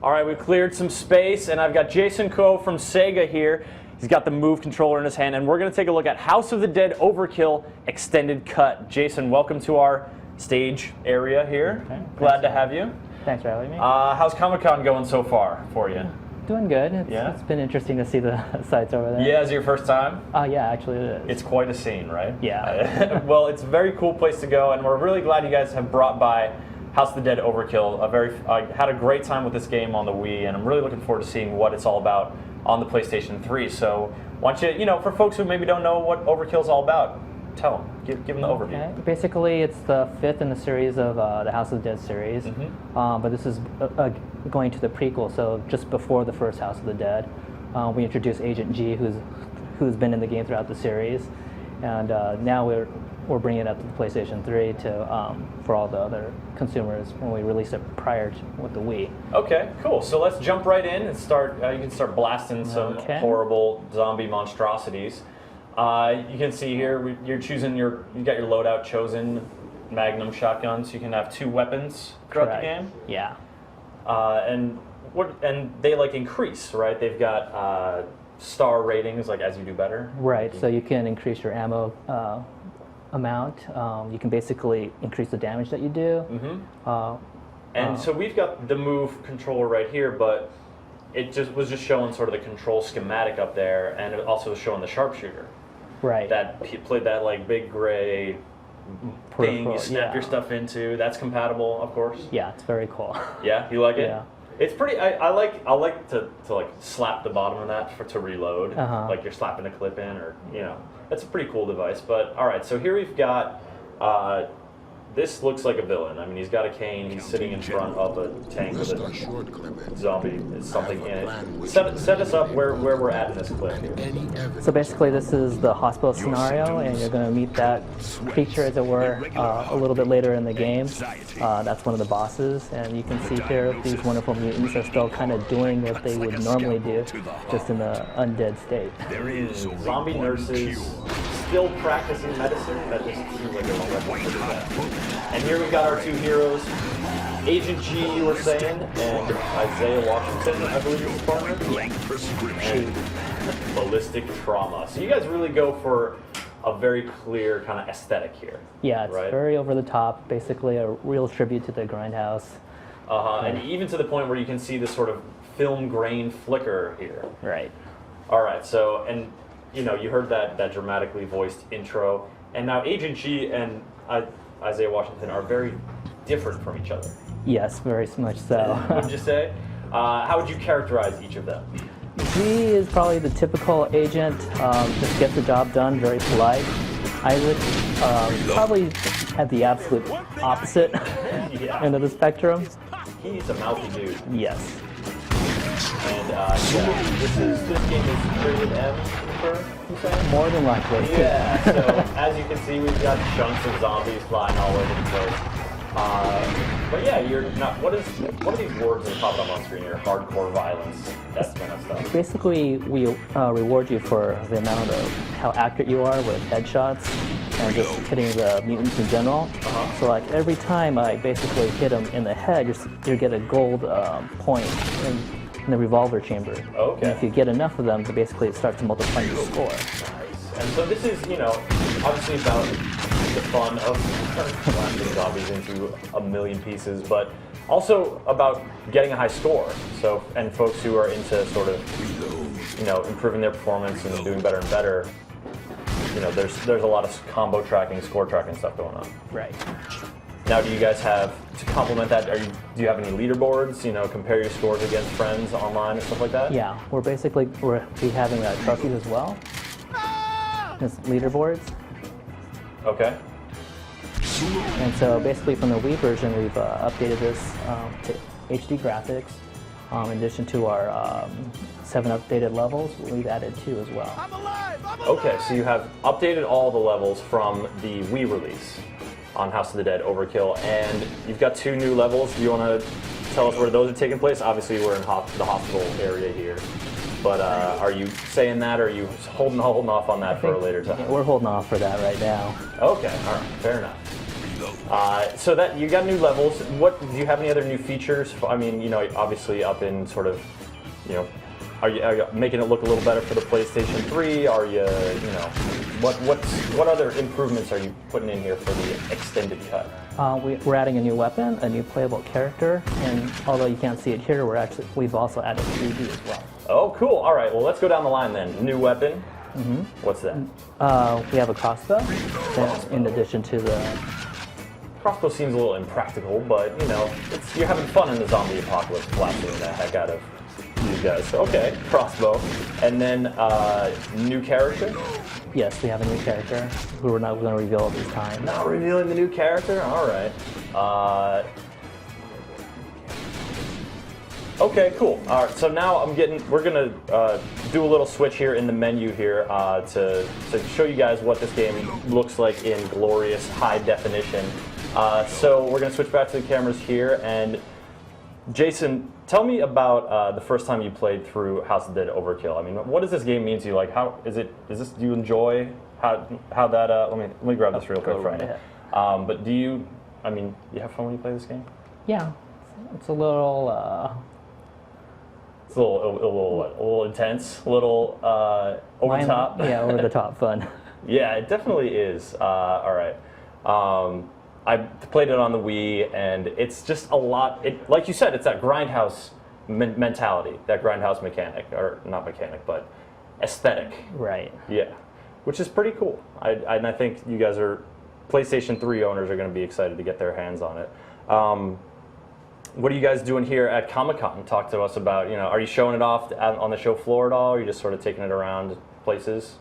All right, we've cleared some space, and I've got Jason Coe from Sega here. He's got the Move controller in his hand, and we're going to take a look at House of the Dead Overkill Extended Cut. Jason, welcome to our stage area here. Okay, Glad to have you. Thanks for having me. How's Comic-Con going so far for you? Doing good. It's been interesting to see the sites over there. Yeah, is it your first time? Yeah, actually it is. It's quite a scene, right? Yeah. Well, it's a very cool place to go, and we're really glad you guys have brought by House of the Dead Overkill. I had a great time with this game on the Wii, and I'm really looking forward to seeing what it's all about on the PlayStation 3. So, why don't you, for folks who maybe don't know what Overkill is all about, tell them, give them the overview. Okay. Basically, it's the fifth in the series of the House of the Dead series, but this is going to the prequel, so just before the first House of the Dead. We introduced Agent G, who's been in the game throughout the series, and now we're bringing it up to the PlayStation 3 for all the other consumers when we released it prior with the Wii. Okay, cool. So let's jump right in and start. You can start blasting some horrible zombie monstrosities. You can see here you're choosing you got your loadout chosen, Magnum shotguns. You can have 2 weapons throughout the game. Yeah. And they increase, right? They've got star ratings as you do better. Right. So you can increase your ammo amount. You can basically increase the damage that you do. And so we've got the Move controller right here, but it was just showing sort of the control schematic up there, and it also was showing the sharpshooter. Right. That played that big gray thing you snap your stuff into. That's compatible, of course. Yeah, it's very cool. Yeah, you like it? Yeah. It's pretty. I like to slap the bottom of that to reload, like you're slapping a clip in, or that's a pretty cool device. But all right, so here we've got. This looks like a villain. I mean, he's got a cane. He's sitting in front of a tank with a zombie. There's something in it. Set us up where we're at in this clip here. So basically, this is the hospital scenario, and you're going to meet that creature, as it were, a little bit later in the game. That's one of the bosses, and you can see here these wonderful mutants are still kind of doing what they would normally do, just in the undead state. Zombie nurses still practicing medicine. That just seems like a long reference to that. And here we've got our 2 heroes, Agent G, you were saying, and Isaiah Washington, I believe is his partner. And Ballistic Trauma. So you guys really go for a very clear kind of aesthetic here. Yeah, it's very over the top, basically a real tribute to the Grindhouse. And even to the point where you can see this sort of film grain flicker here. Right. All right, so, and you heard that dramatically voiced intro, and now Agent G and Isaiah Washington are very different from each other. Yes, very much so. Would you say? How would you characterize each of them? G is probably the typical agent, just gets the job done, very polite. Isaac probably had the absolute opposite end of the spectrum. He's a mouthy dude. Yes. And this game is rated M for you saying? More than likely. Yeah, so as you can see, we've got chunks of zombies flying all over the place. But yeah, you're not. What are these words that pop up on screen here? Hardcore violence, that kind of stuff. Basically, we reward you for the amount of how accurate you are with headshots and just hitting the mutants in general. So every time I basically hit them in the head, you get a gold point in the revolver chamber. Okay. And if you get enough of them, basically it starts to multiply your score. Nice. And so this is, obviously about the fun of blasting zombies into a million pieces, but also about getting a high score. So, and folks who are into sort of, improving their performance and doing better and better, there's a lot of combo tracking, score tracking stuff going on. Right. Now, do you guys have, to complement that, do you have any leaderboards, compare your scores against friends online and stuff like that? Yeah, we're having trophies as well. It's leaderboards. Okay. And so basically from the Wii version, we've updated this to HD graphics. In addition to our 7 updated levels, we've added 2 as well. I'm alive! Okay, so you have updated all the levels from the Wii release on House of the Dead Overkill, and you've got 2 new levels. Do you want to tell us where those are taking place? Obviously, we're in the hospital area here, but are you saying that, or are you holding off on that for a later time? Yeah, we're holding off for that right now. Okay, all right, fair enough. So that you got new levels. What do you have any other new features? I mean, you know, obviously up in sort of, you know, are you making it look a little better for the PlayStation 3? Are you, you know, what other improvements are you putting in here for the extended cut? We're adding a new weapon, a new playable character, and although you can't see it here, we've also added 3D as well. Oh, cool. All right. Well, let's go down the line then. New weapon. Mm-hmm. What's that? We have a crossbow. That's in addition to the crossbow seems a little impractical, but you know, you're having fun in the zombie apocalypse, blasting the heck out of these guys. So, okay, crossbow, and then new character. Yes, we have a new character who we're not going to reveal at this time. Not revealing the new character. All right. Okay, cool. All right, so now we're gonna do a little switch here in the menu here to show you guys what this game looks like in glorious high definition. So we're gonna switch back to the cameras here, and Jason, tell me about the first time you played through House of Dead Overkill. I mean, what does this game mean to you? Like, how is it? Is this? Do you enjoy how that? Let me grab this real quick for you. But do you? I mean, you have fun when you play this game? Yeah, it's a little. It's a little intense, a little over the top. Yeah, over the top fun. Yeah, it definitely is. All right. I played it on the Wii, and it's just a lot. Like you said, it's that grindhouse mentality, that grindhouse mechanic, or not mechanic, but aesthetic. Right. Yeah, which is pretty cool. And I think you guys PlayStation 3 owners are going to be excited to get their hands on it. What are you guys doing here at Comic-Con? Talk to us about, you know, are you showing it off on the show floor at all, or are you just sort of taking it around places?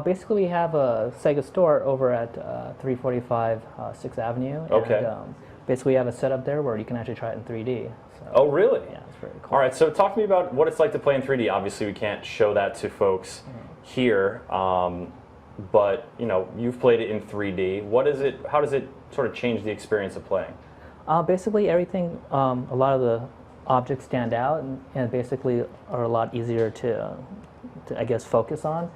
Basically, we have a Sega store over at 345 6th Avenue. Okay. And, basically, we have a setup there where you can actually try it in 3D. So, oh, really? Yeah, it's very cool. All right, so talk to me about what it's like to play in 3D. Obviously, we can't show that to folks here, but, you know, you've played it in 3D. How does it sort of change the experience of playing? Basically, everything, a lot of the objects stand out and basically are a lot easier to, I guess, focus on.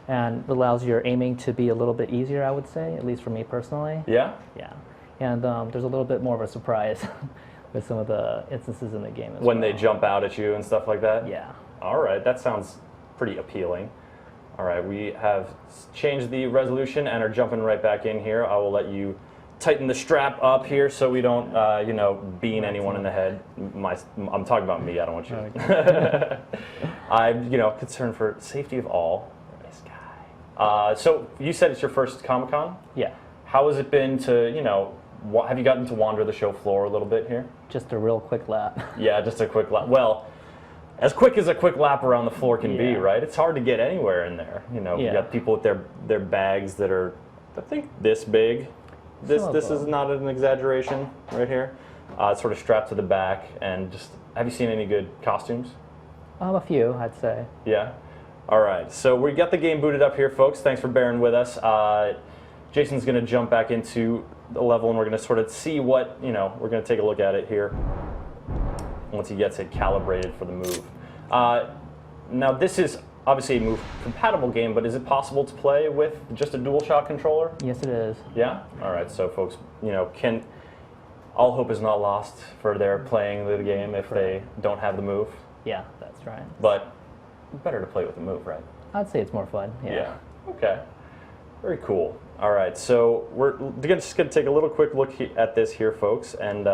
And it allows your aiming to be a little bit easier, I would say, at least for me personally. Yeah? Yeah. And there's a little bit more of a surprise with some of the instances in the game as when well. they jump out at you and stuff like that? Yeah. All right, that sounds pretty appealing. All right, we have changed the resolution and are jumping right back in here. I will let you tighten the strap up here so we don't, you know, bean anyone in the head. I'm talking about me. I don't want you. Okay. I'm, you know, concerned for safety of all. This guy. So you said it's your first Comic-Con? Yeah. How has it been to, you know, have you gotten to wander the show floor a little bit here? Just a real quick lap. Yeah, just a quick lap. Well, as quick as a quick lap around the floor can be, right? It's hard to get anywhere in there. You know, you got people with their bags that are, I think, this big. This is not an exaggeration right here. It's sort of strapped to the back, and just, have you seen any good costumes? A few, I'd say. Yeah? All right, so we got the game booted up here, folks. Thanks for bearing with us. Jason's going to jump back into the level, and we're going to sort of see what, you know, we're going to take a look at it here once he gets it calibrated for the move. Now, this is obviously a move-compatible game, but is it possible to play with just a DualShock controller? Yes, it is. Yeah? All right, so folks, you know, all hope is not lost for their playing the game if they don't have the move. Yeah, that's right. But better to play with the move, right? I'd say it's more fun, yeah. Okay. Very cool. All right, so we're just going to take a little quick look at this here, folks, and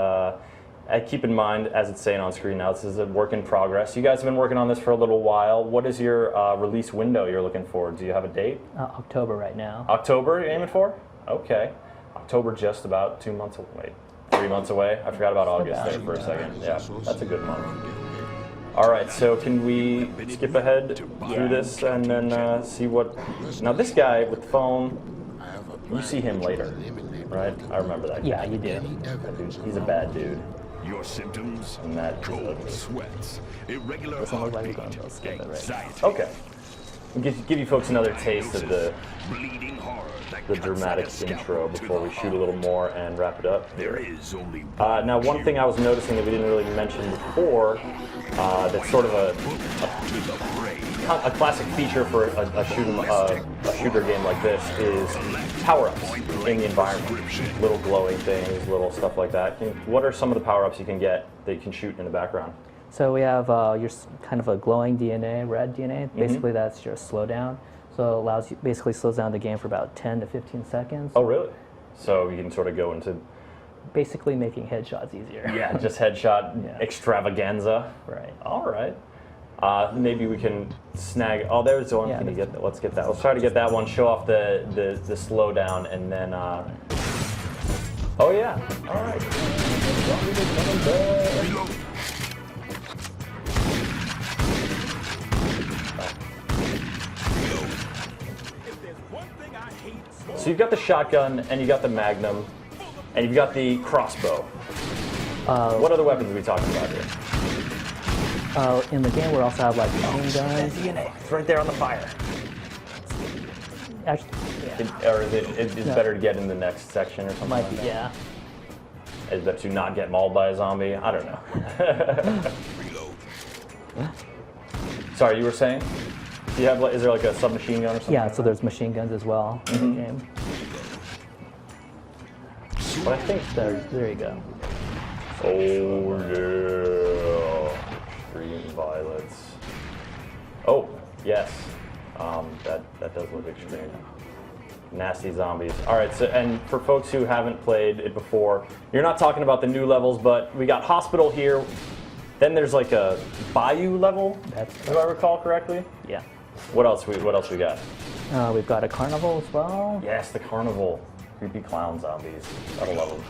keep in mind, as it's saying on screen now, this is a work in progress. You guys have been working on this for a little while. What is your release window you're looking for? Do you have a date? October right now. October you're aiming for? Okay. October just about 2 months away. 3 months away? I forgot about August there for a second. Yeah, that's a good month. All right, so can we skip ahead through this and then see what... Now this guy with the phone, you see him later, right? I remember that guy. Yeah, you do. That dude, he's a bad dude. Your symptoms? And that cold sweats, irregular Doesn't look like heartbeat, we're going to skip it right now. anxiety. Okay. give you folks another taste of the dramatic intro before we shoot a little more and wrap it up. Now, one thing I was noticing that we didn't really mention before, that's sort of a classic feature for a shooter game like this is power-ups in the environment. Little glowing things, little stuff like that. What are some of the power-ups you can get that you can shoot in the background? So we have your kind of a glowing DNA, red DNA. Basically, that's your slowdown. So it allows you, basically slows down the game for about 10 to 15 seconds. Oh, really? So you can sort of go into... Basically making headshots easier. Yeah, just headshot extravaganza. Right. All right. Maybe we can snag... Oh, there's one. Can you get that? Let's get that. Let's try to get that one. Show off the slowdown, and then... Oh, yeah. All right. So you've got the shotgun, and you got the magnum, and you've got the crossbow. What other weapons are we talking about here? In the game, we also have like machine guns. DNA. It's right there on the fire. Actually, Or is it better to get in the next section or something? might be, yeah. Is that to not get mauled by a zombie? I don't know. Sorry, you were saying? Do you have? Is there like a submachine gun or something? Yeah, so there's machine guns as well in the game. But I think There you go. Oh yeah, extreme violence. Oh yes, that does look extreme. Nasty zombies. All right, so and for folks who haven't played it before, you're not talking about the new levels, but we got hospital here. Then there's like a bayou level. Do I recall correctly? Yeah. What else we got? We've got a carnival as well. Yes, the carnival. Creepy clown zombies. Gotta love them.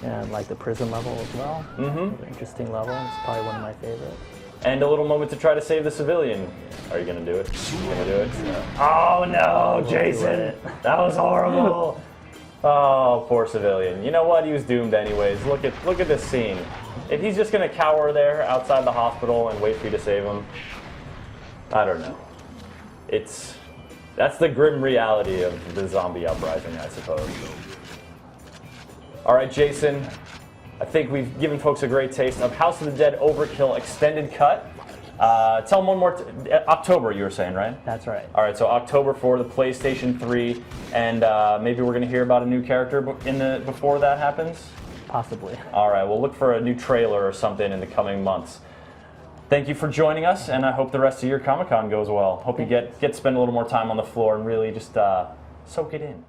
And like the prison level as well. Mm-hmm. Interesting level. It's probably one of my favorites. And a little moment to try to save the civilian. Are you gonna do it? You gonna do it? Oh no, Jason! That was horrible. Oh, poor civilian. You know what? He was doomed anyways. Look at this scene. If he's just gonna cower there outside the hospital and wait for you to save him, I don't know. That's the grim reality of the zombie uprising, I suppose. All right, Jason. I think we've given folks a great taste of House of the Dead Overkill Extended Cut. Tell them one more. October, you were saying, right? That's right. All right, so October for the PlayStation 3, and maybe we're going to hear about a new character before that happens? Possibly. All right, we'll look for a new trailer or something in the coming months. Thank you for joining us, and I hope the rest of your Comic-Con goes well. Hope you get to spend a little more time on the floor and really just soak it in.